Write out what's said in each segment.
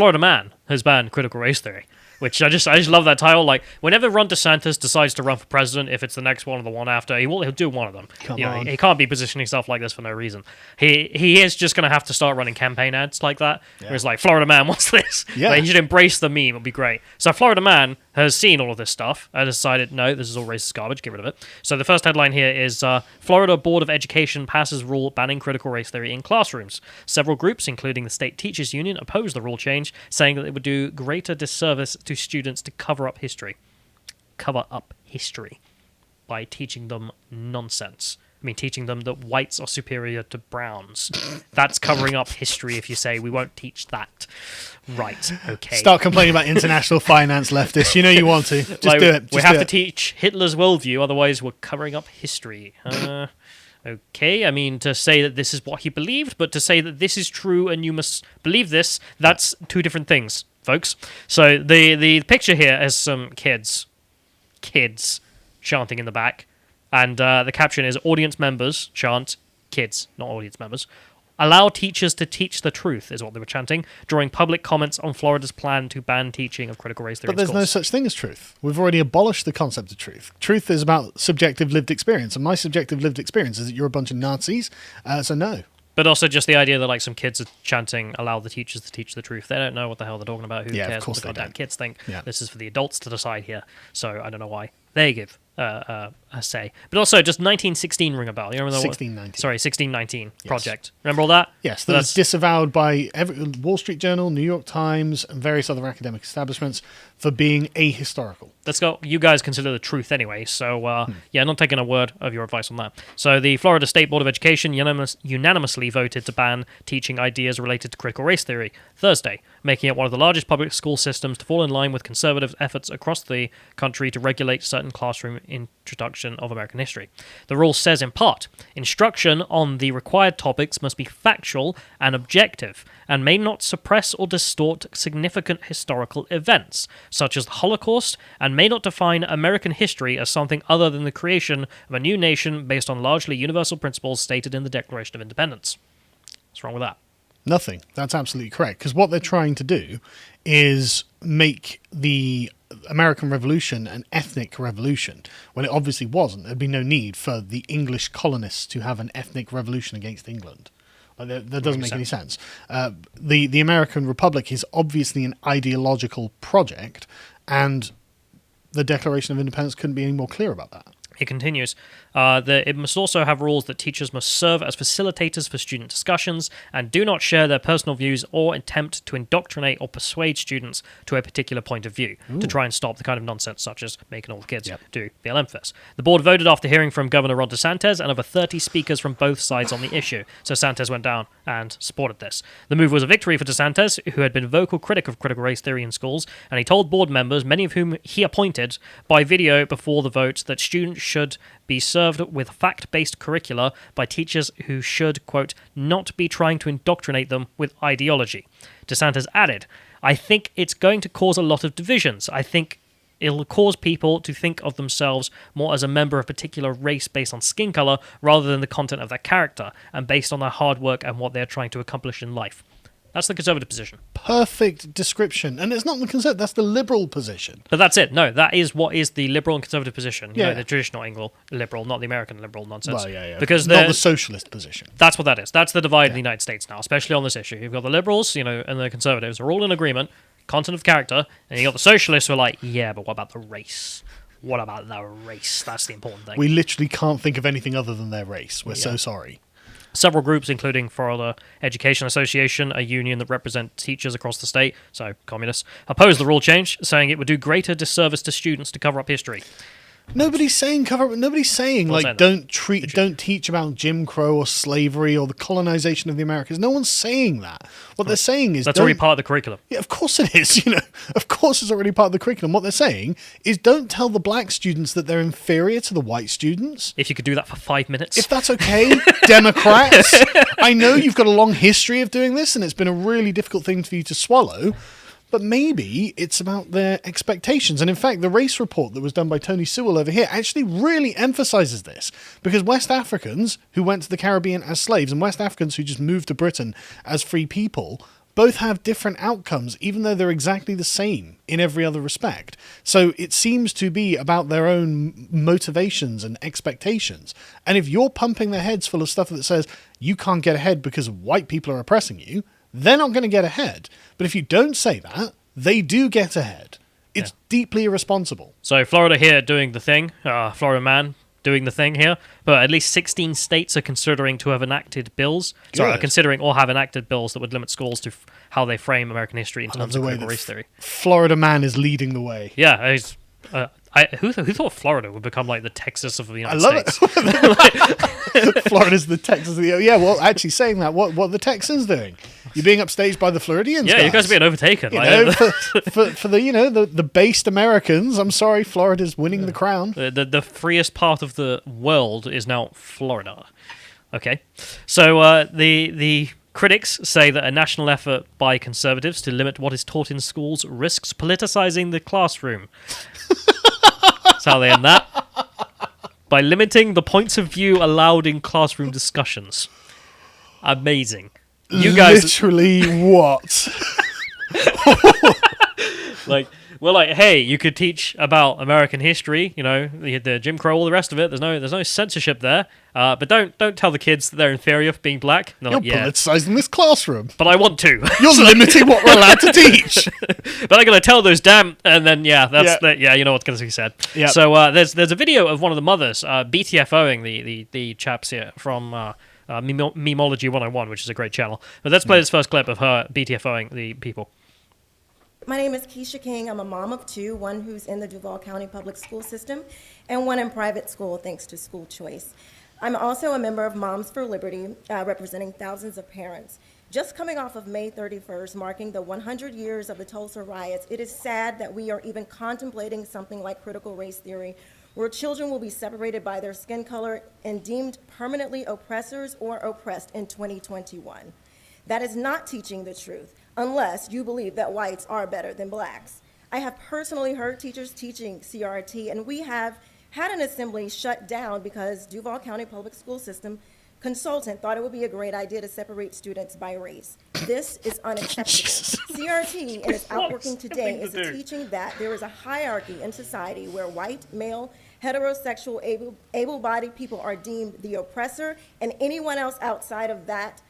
Florida man has banned critical race theory, which I just love that title. Like, whenever Ron DeSantis decides to run for president, if it's the next one or the one after, he'll do one of them. Come on. He can't be positioning himself like this for no reason. He is just going to have to start running campaign ads like that, where it's like, Florida man, what's this? Yeah. Like, he should embrace the meme. It'll be great. So Florida man has seen all of this stuff and decided, no, this is all racist garbage, get rid of it. So the first headline here is, Florida Board of Education passes rule banning critical race theory in classrooms. Several groups, including the State Teachers Union, oppose the rule change, saying that it would do greater disservice to students to cover up history. Cover up history by teaching them nonsense. I mean, teaching them that whites are superior to browns. That's covering up history if you say we won't teach that. Right, okay. Start complaining about international finance, leftists. You know you want to. Just do it. We have to teach Hitler's worldview, otherwise we're covering up history. Okay, I mean, to say that this is what he believed, but to say that this is true and you must believe this, that's two different things, folks. So the picture here is some kids chanting in the back. And the caption is, audience members chant, kids, not audience members, allow teachers to teach the truth, is what they were chanting, drawing public comments on Florida's plan to ban teaching of critical race theory. But there's no such thing as truth. We've already abolished the concept of truth. Truth is about subjective lived experience, and my subjective lived experience is that you're a bunch of Nazis, so no. But also just the idea that like some kids are chanting, allow the teachers to teach the truth. They don't know what the hell they're talking about. Who cares of course what the they goddamn don't. kids think? Yeah. This is for the adults to decide here. So I don't know why they give a say. But also, just 1916 ring a bell. You remember that? 1619. Sorry, 1619 Yes. project. Remember all that? Yes, that's disavowed by Wall Street Journal, New York Times, and various other academic establishments for being ahistorical. Let's go. You guys consider the truth anyway, so yeah, not taking a word of your advice on that. So the Florida State Board of Education unanimously voted to ban teaching ideas related to critical race theory Thursday, making it one of the largest public school systems to fall in line with conservative efforts across the country to regulate certain classroom introduction of American history. The rule says in part, instruction on the required topics must be factual and objective, and may not suppress or distort significant historical events, such as the Holocaust, and may not define American history as something other than the creation of a new nation based on largely universal principles stated in the Declaration of Independence. What's wrong with that? Nothing. That's absolutely correct. Because what they're trying to do is make the American Revolution an ethnic revolution, when it obviously wasn't. There'd be no need for the English colonists to have an ethnic revolution against England. That doesn't make any sense. The American Republic is obviously an ideological project, and the Declaration of Independence couldn't be any more clear about that. It continues, it must also have rules that teachers must serve as facilitators for student discussions and do not share their personal views or attempt to indoctrinate or persuade students to a particular point of view to try and stop the kind of nonsense such as making all the kids do BLM Fest. The board voted after hearing from Governor Ron DeSantis and over 30 speakers from both sides on the issue, so DeSantis went down and supported this. The move was a victory for DeSantis, who had been a vocal critic of critical race theory in schools, and he told board members, many of whom he appointed by video before the vote, that students should be served with fact-based curricula by teachers who should, quote, not be trying to indoctrinate them with ideology. DeSantis added, I think it's going to cause a lot of divisions. I think it'll cause people to think of themselves more as a member of a particular race based on skin color rather than the content of their character and based on their hard work and what they're trying to accomplish in life. That's the conservative position. Perfect description. And it's not the conservative, that's the liberal position. But that's it. No, that is what is the liberal and conservative position. You Yeah. know, the traditional liberal, not the American liberal nonsense. Well, yeah. Because not the socialist position. That's what that is. That's the divide in the United States now, especially on this issue. You've got the liberals, you know, and the conservatives are all in agreement, content of character, and you got the socialists who are like, yeah, but what about the race? What about the race? That's the important thing. We literally can't think of anything other than their race. We're so sorry. Several groups, including Florida Education Association, a union that represents teachers across the state, so communists, opposed the rule change, saying it would do greater disservice to students to cover up history. Nobody's saying Nobody's saying Well, like saying don't teach about Jim Crow or slavery or the colonization of the Americas. No one's saying that. What they're saying is That's already part of the curriculum. Yeah, of course it is. You know, of course it's already part of the curriculum. What they're saying is don't tell the black students that they're inferior to the white students. If you could do that for 5 minutes. If that's okay, Democrats. I know you've got a long history of doing this, and it's been a really difficult thing for you to swallow. But maybe it's about their expectations. And in fact, the race report that was done by Tony Sewell over here actually really emphasizes this. Because West Africans who went to the Caribbean as slaves and West Africans who just moved to Britain as free people both have different outcomes, even though they're exactly the same in every other respect. So it seems to be about their own motivations and expectations. And if you're pumping their heads full of stuff that says you can't get ahead because white people are oppressing you, they're not going to get ahead. But if you don't say that, they do get ahead. It's deeply irresponsible. So Florida here doing the thing, Florida man doing the thing here, but at least 16 states are considering to have enacted bills. Good. Sorry, are considering or have enacted bills that would limit schools to how they frame American history in terms of critical race theory. Florida man is leading the way. Yeah, he's, who thought Florida would become like the Texas of the United States? It. Florida's the Texas. Yeah, well, actually saying that, what are the Texans doing? You're being upstaged by the Floridians. Yeah, you guys are being overtaken. For the the based Americans, I'm sorry, Florida's winning the crown. The freest part of the world is now Florida. Okay, so the critics say that a national effort by conservatives to limit what is taught in schools risks politicizing the classroom. That's how they end that. By limiting the points of view allowed in classroom discussions. Amazing. You guys literally what? We're like, hey, you could teach about American history, the Jim Crow, all the rest of it. There's no censorship there. But don't tell the kids that they're inferior for being black. You're politicizing this classroom. But I want to. You're limiting what we're allowed to teach. But I'm going to tell those damn, and then you know what's going to be said. Yep. So there's a video of one of the mothers BTFOing the chaps here from Memology 101, which is a great channel. But let's play this first clip of her BTFOing the people. My name is Keisha King. I'm a mom of two, one who's in the Duval County Public School System and one in private school thanks to school choice. I'm also a member of Moms for Liberty, representing thousands of parents. Just coming off of May 31st, marking the 100 years of the Tulsa riots, it is sad that we are even contemplating something like critical race theory, where children will be separated by their skin color and deemed permanently oppressors or oppressed in 2021. That is not teaching the truth, unless you believe that whites are better than blacks. I have personally heard teachers teaching CRT, and we have had an assembly shut down because Duval County Public School System consultant thought it would be a great idea to separate students by race. This is unacceptable. CRT, in its outworking today, is a teaching that there is a hierarchy in society where white, male, heterosexual, able-bodied people are deemed the oppressor, and anyone else outside of that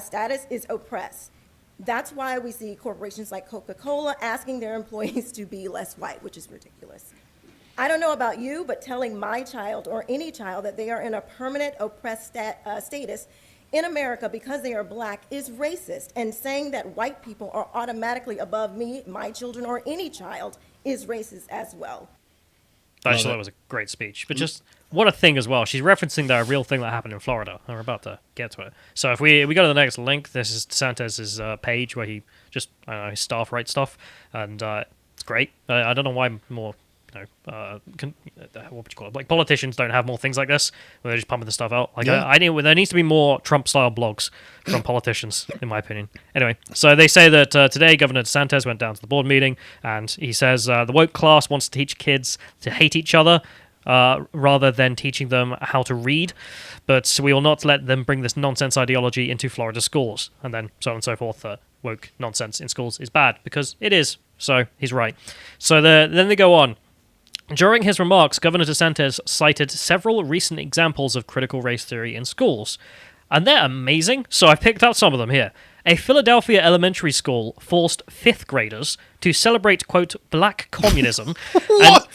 status is oppressed. That's why we see corporations like Coca-Cola asking their employees to be less white, which is ridiculous. I don't know about you, but telling my child or any child that they are in a permanent oppressed status in America because they are black is racist, and saying that white people are automatically above me, my children, or any child is racist as well. I thought that was a great speech, but just what a thing as well. She's referencing the real thing that happened in Florida, and we're about to get to it. So if we go to the next link, this is DeSantis' page where he just, his staff writes stuff, and it's great. I don't know why more, what would you call it? Like politicians don't have more things like this where they're just pumping the stuff out. There needs to be more Trump-style blogs from politicians, in my opinion. Anyway, so they say that today Governor DeSantis went down to the board meeting, and he says the woke class wants to teach kids to hate each other rather than teaching them how to read, but we will not let them bring this nonsense ideology into Florida schools, and then so on and so forth. Woke nonsense in schools is bad, because it is. So he's right. So then they go on. During his remarks, Governor DeSantis cited several recent examples of critical race theory in schools, and they're amazing, so I picked out some of them here. A Philadelphia elementary school forced fifth graders to celebrate, quote, black communism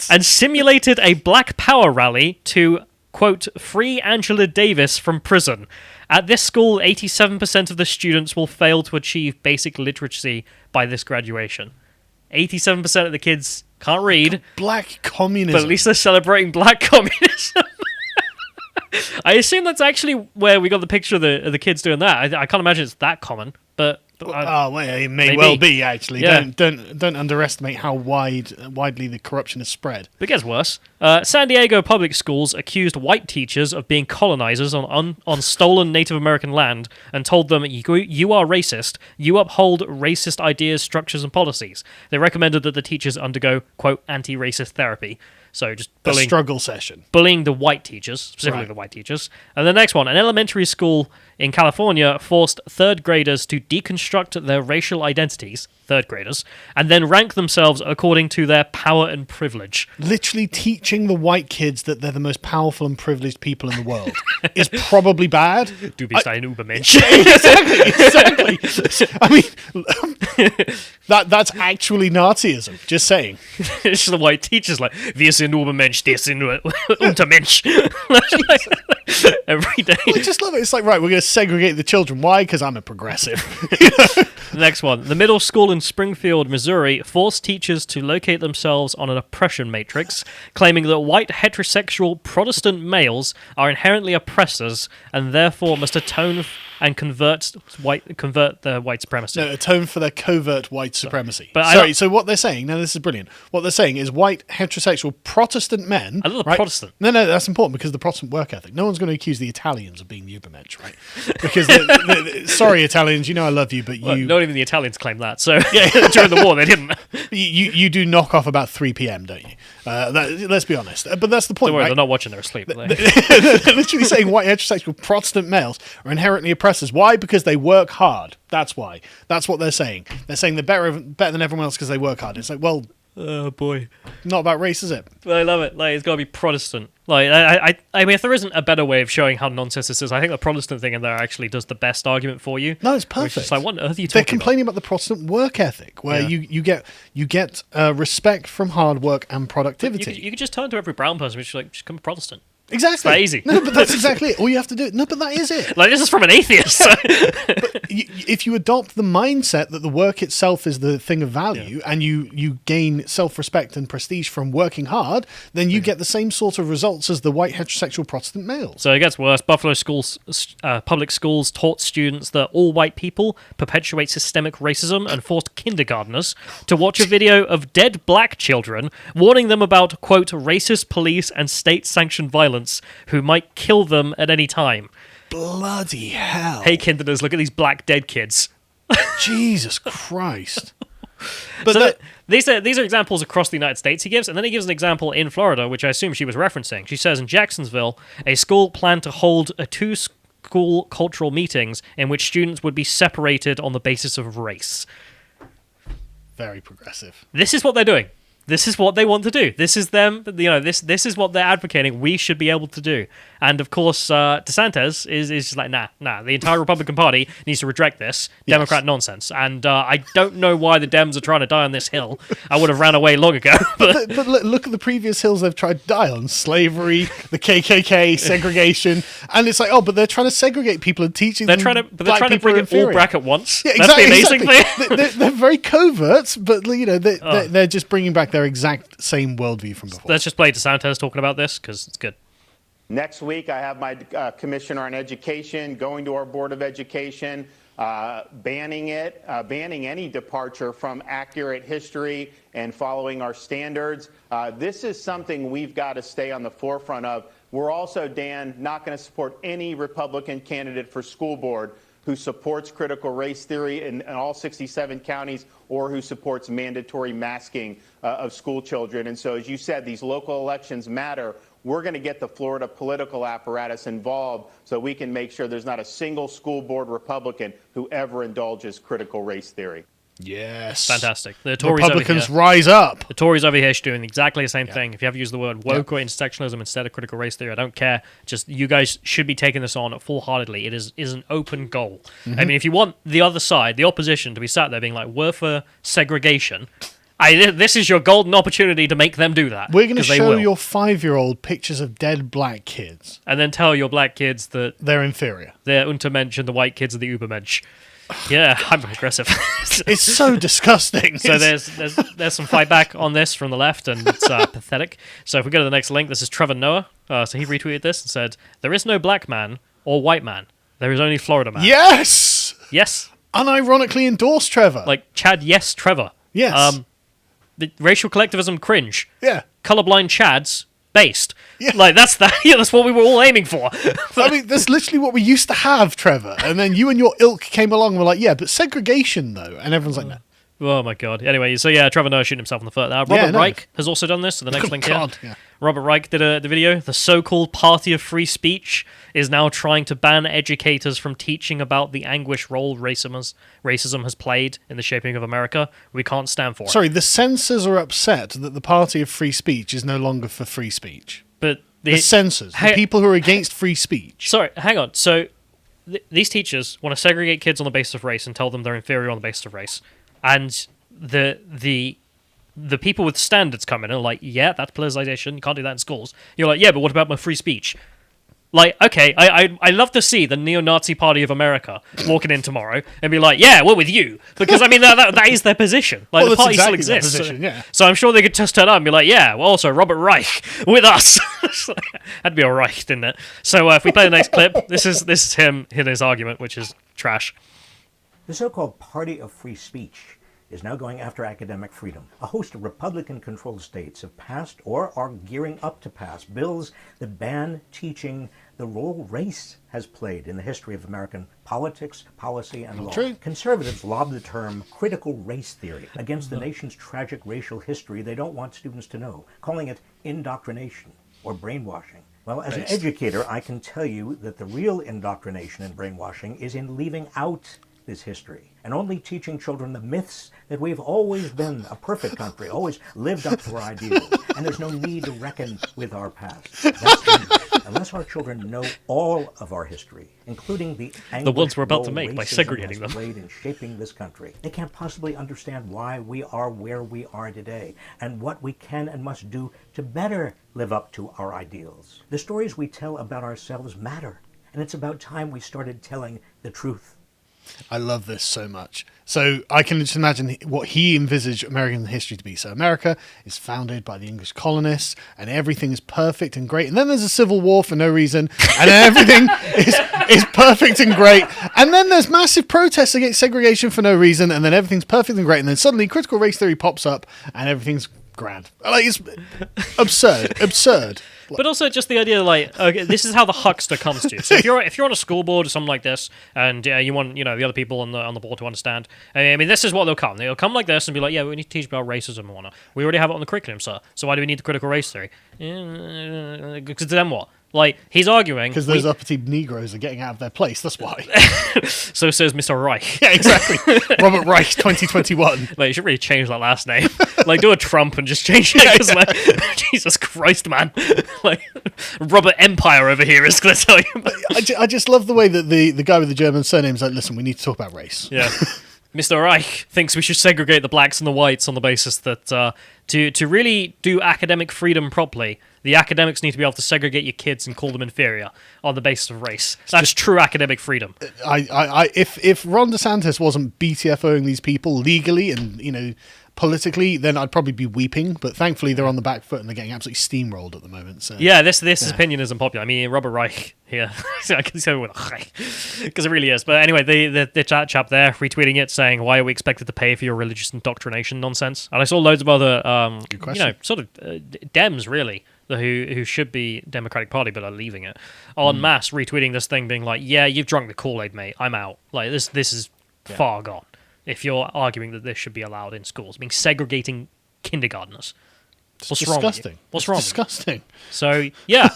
and simulated a black power rally to, quote, free Angela Davis from prison. At this school, 87% of the students will fail to achieve basic literacy by this graduation. 87% of the kids can't read. Black communism. But at least they're celebrating black communism. I assume that's actually where we got the picture of the kids doing that. I can't imagine it's that common, but it may well be, actually. Yeah. Don't underestimate how widely the corruption is spread. But it gets worse. San Diego public schools accused white teachers of being colonizers on stolen Native American land and told them, you are racist, you uphold racist ideas, structures, and policies. They recommended that the teachers undergo, quote, anti-racist therapy. So just A bullying, struggle session. bullying the white teachers, specifically Right. the white teachers. And the next one, an elementary school in California forced third graders to deconstruct their racial identities, third graders, and then rank themselves according to their power and privilege. Literally teaching the white kids that they're the most powerful and privileged people in the world is probably bad. Du bist ein Übermensch. Exactly. I mean, that's actually Nazism. Just saying. It's the white teachers like, wir sind Übermensch, wir sind Untermensch. Every day. I just love it. It's like, right, we're going to segregate the children. Why? Because I'm a progressive. Next one. The middle school in Springfield, Missouri, forced teachers to locate themselves on an oppression matrix, claiming that white heterosexual Protestant males are inherently oppressors and therefore must atone and convert the white supremacy. No, atone for their covert white supremacy. But Sorry, so what they're saying, now this is brilliant. What they're saying is white heterosexual Protestant men. I love the right? Protestant. No, that's important because of the Protestant work ethic. No one's going to accuse the Italians of being the Übermensch, right? Because, sorry, Italians, you know I love you, but Well, you not even the Italians claim that. So during the war, they didn't. you do knock off about 3 p.m., don't you? Let's be honest. But that's the point, Don't worry, right? they're not watching, they're asleep. They're literally saying white heterosexual Protestant males are inherently oppressors. Why? Because they work hard. That's why. That's what they're saying. They're saying they're better than everyone else because they work hard. It's like, well, Oh boy, not about race, is it? but I love it. Like it's got to be Protestant. Like I mean, if there isn't a better way of showing how nonsense this is, I think the Protestant thing in there actually does the best argument for you. No, it's Which perfect. is like, what on earth are you They're talking complaining about the Protestant work ethic, where Yeah. you get respect from hard work and productivity. You could just turn to every brown person and just like, just become a Protestant. Exactly. that easy. No, but that's exactly it. All you have to do. No, but that is it. Like this is from an atheist. If you adopt the mindset that the work itself is the thing of value and you gain self-respect and prestige from working hard, then you get the same sort of results as the white heterosexual Protestant males. So it gets worse. Buffalo schools, public schools taught students that all white people perpetuate systemic racism and forced kindergartners to watch a video of dead black children warning them about, quote, racist police and state-sanctioned violence who might kill them at any time. Bloody hell. Hey, kindergartners, look at these black dead kids. Jesus Christ. But So these are examples across the United States he gives, and then he gives an example in Florida, which I assume she was referencing. She says in Jacksonville, a school planned to hold two school cultural meetings in which students would be separated on the basis of race. very progressive. This is what they're doing. This is what they want to do. This is them. This is what they're advocating. We should be able to do. And of course, DeSantis is just like, nah. The entire Republican Party needs to reject this Democrat nonsense. And I don't know why the Dems are trying to die on this hill. I would have ran away long ago. But But look at the previous hills they've tried to die on. Slavery, the KKK, segregation. And it's like, oh, but they're trying to segregate people and teaching they're them trying to black bring people are it all inferior. back at once. Yeah, That's the amazing exactly. thing. They're very covert, but they're just bringing back their exact same worldview from before. Let's just play DeSantis talking about this because it's good. Next week, I have my commissioner on education going to our Board of Education, banning any departure from accurate history and following our standards. This is something we've got to stay on the forefront of. We're also, Dan, not going to support any Republican candidate for school board who supports critical race theory in all 67 counties or who supports mandatory masking of school children. And so, as you said, these local elections matter. We're going to get the Florida political apparatus involved so we can make sure there's not a single school board Republican who ever indulges critical race theory. Yes. Fantastic. The Tories Republicans over here, rise up. the Tories over here are doing exactly the same thing. If you have to use the word woke or intersectionalism instead of critical race theory, I don't care. Just you guys should be taking this on full-heartedly. It is an open goal. I mean, if you want the other side, the opposition, to be sat there being like, we're for segregation, this is your golden opportunity to make them do that. We're going to 'cause they show will. your 5-year-old pictures of dead black kids. And then tell your black kids that They're inferior. they're Untermensch and the white kids are the Übermensch. Yeah, I'm aggressive. It's so disgusting. So It's- there's some fight back on this from the left, and it's pathetic. So if we go to the next link, this is Trevor Noah. So he retweeted this and said, "There is no black man or white man. There is only Florida man." Yes! Yes, Unironically endorsed Trevor. like Chad. Yes, Trevor. Yes. The racial collectivism cringe. Yeah. Colorblind Chads based. Yeah. Like that's that. Yeah, that's what we were all aiming for. I mean, that's literally what we used to have, Trevor. And then you and your ilk came along and were like, yeah, but segregation, though. And everyone's like, no. Oh my god. Anyway, so yeah, Trevor Noah shooting himself in the foot. Robert Reich has also done this. So the next link here. Yeah. Robert Reich did the video. The so-called Party of Free Speech is now trying to ban educators from teaching about the anguish role racism has played in the shaping of America. We can't stand for it. Sorry, the censors are upset that the Party of Free Speech is no longer for free speech. But the censors, the people who are against free speech. Sorry, hang on. So these teachers want to segregate kids on the basis of race and tell them they're inferior on the basis of race. And the people with standards come in and are like, yeah, that's politicization. You can't do that in schools. You're like, yeah, but what about my free speech? Like, okay, I love to see the neo-Nazi Party of America walking in tomorrow and be like, yeah, we're with you. Because, I mean, that is their position. Like, the party exactly still exists. Position, yeah. So I'm sure they could just turn up and be like, yeah, well, also Robert Reich with us. That'd be all right, didn't it? So if we play the next clip, this is him in his argument, which is trash. The so-called Party of Free Speech is now going after academic freedom. A host of Republican-controlled states have passed or are gearing up to pass bills that ban teaching the role race has played in the history of American politics, policy, and law. True. Conservatives lob the term critical race theory against the nation's tragic racial history they don't want students to know, calling it indoctrination or brainwashing. Well, as an educator, I can tell you that the real indoctrination and brainwashing is in leaving out this history and only teaching children the myths that we've always been a perfect country, always lived up to our ideals, and there's no need to reckon with our past. That's dangerous. Unless our children know all of our history, including the ones we're about to make by segregating them, played in shaping this country, they can't possibly understand why we are where we are today and what we can and must do to better live up to our ideals. The stories we tell about ourselves matter, and it's about time we started telling the truth. I love this so much. So I can just imagine what he envisaged American history to be. So America is founded by the English colonists and everything is perfect and great. And then there's a civil war for no reason. And then everything is perfect and great. And then there's massive protests against segregation for no reason. And then everything's perfect and great. And then suddenly critical race theory pops up and everything's grand. Like, it's absurd. But also just the idea, like, okay, this is how the huckster comes to you. So if you're on a school board or something like this, and you want the other people on the board to understand, I mean, this is what they'll come. They'll come like this and be like, yeah, we need to teach about racism and whatnot. We already have it on the curriculum, sir. So why do we need the critical race theory? Because then what? Like, he's arguing... Because those uppity Negroes are getting out of their place, that's why. So says Mr. Reich. Yeah, exactly. Robert Reich, 2021. Like, you should really change that last name. Like, do a Trump and just change it. Because, like, Jesus Christ, man. Like, Robert Empire over here is going to tell you. I just love the way that the guy with the German surname is like, listen, we need to talk about race. Yeah. Mr. Reich thinks we should segregate the blacks and the whites on the basis that to really do academic freedom properly, the academics need to be able to segregate your kids and call them inferior on the basis of race. That's true academic freedom. If Ron DeSantis wasn't BTFOing these people legally and politically, then I'd probably be weeping. But thankfully, they're on the back foot and they're getting absolutely steamrolled at the moment. So yeah, this opinion isn't popular. I mean, Robert Reich here, I can say with because it really is. But anyway, the chap there retweeting it saying, "Why are we expected to pay for your religious indoctrination nonsense?" And I saw loads of other, sort of Dems really. Who should be Democratic Party but are leaving it en masse retweeting this thing being like, yeah, you've drunk the Kool-Aid, mate, I'm out. Like this is far gone if you're arguing that this should be allowed in schools. Being segregating kindergartners. What's wrong with you? What's wrong? Disgusting. So yeah,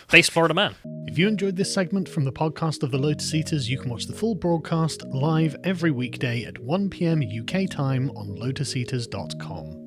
face Florida man. If you enjoyed this segment from the podcast of the Lotus Eaters, you can watch the full broadcast live every weekday at 1 p.m. UK time on lotuseaters.com.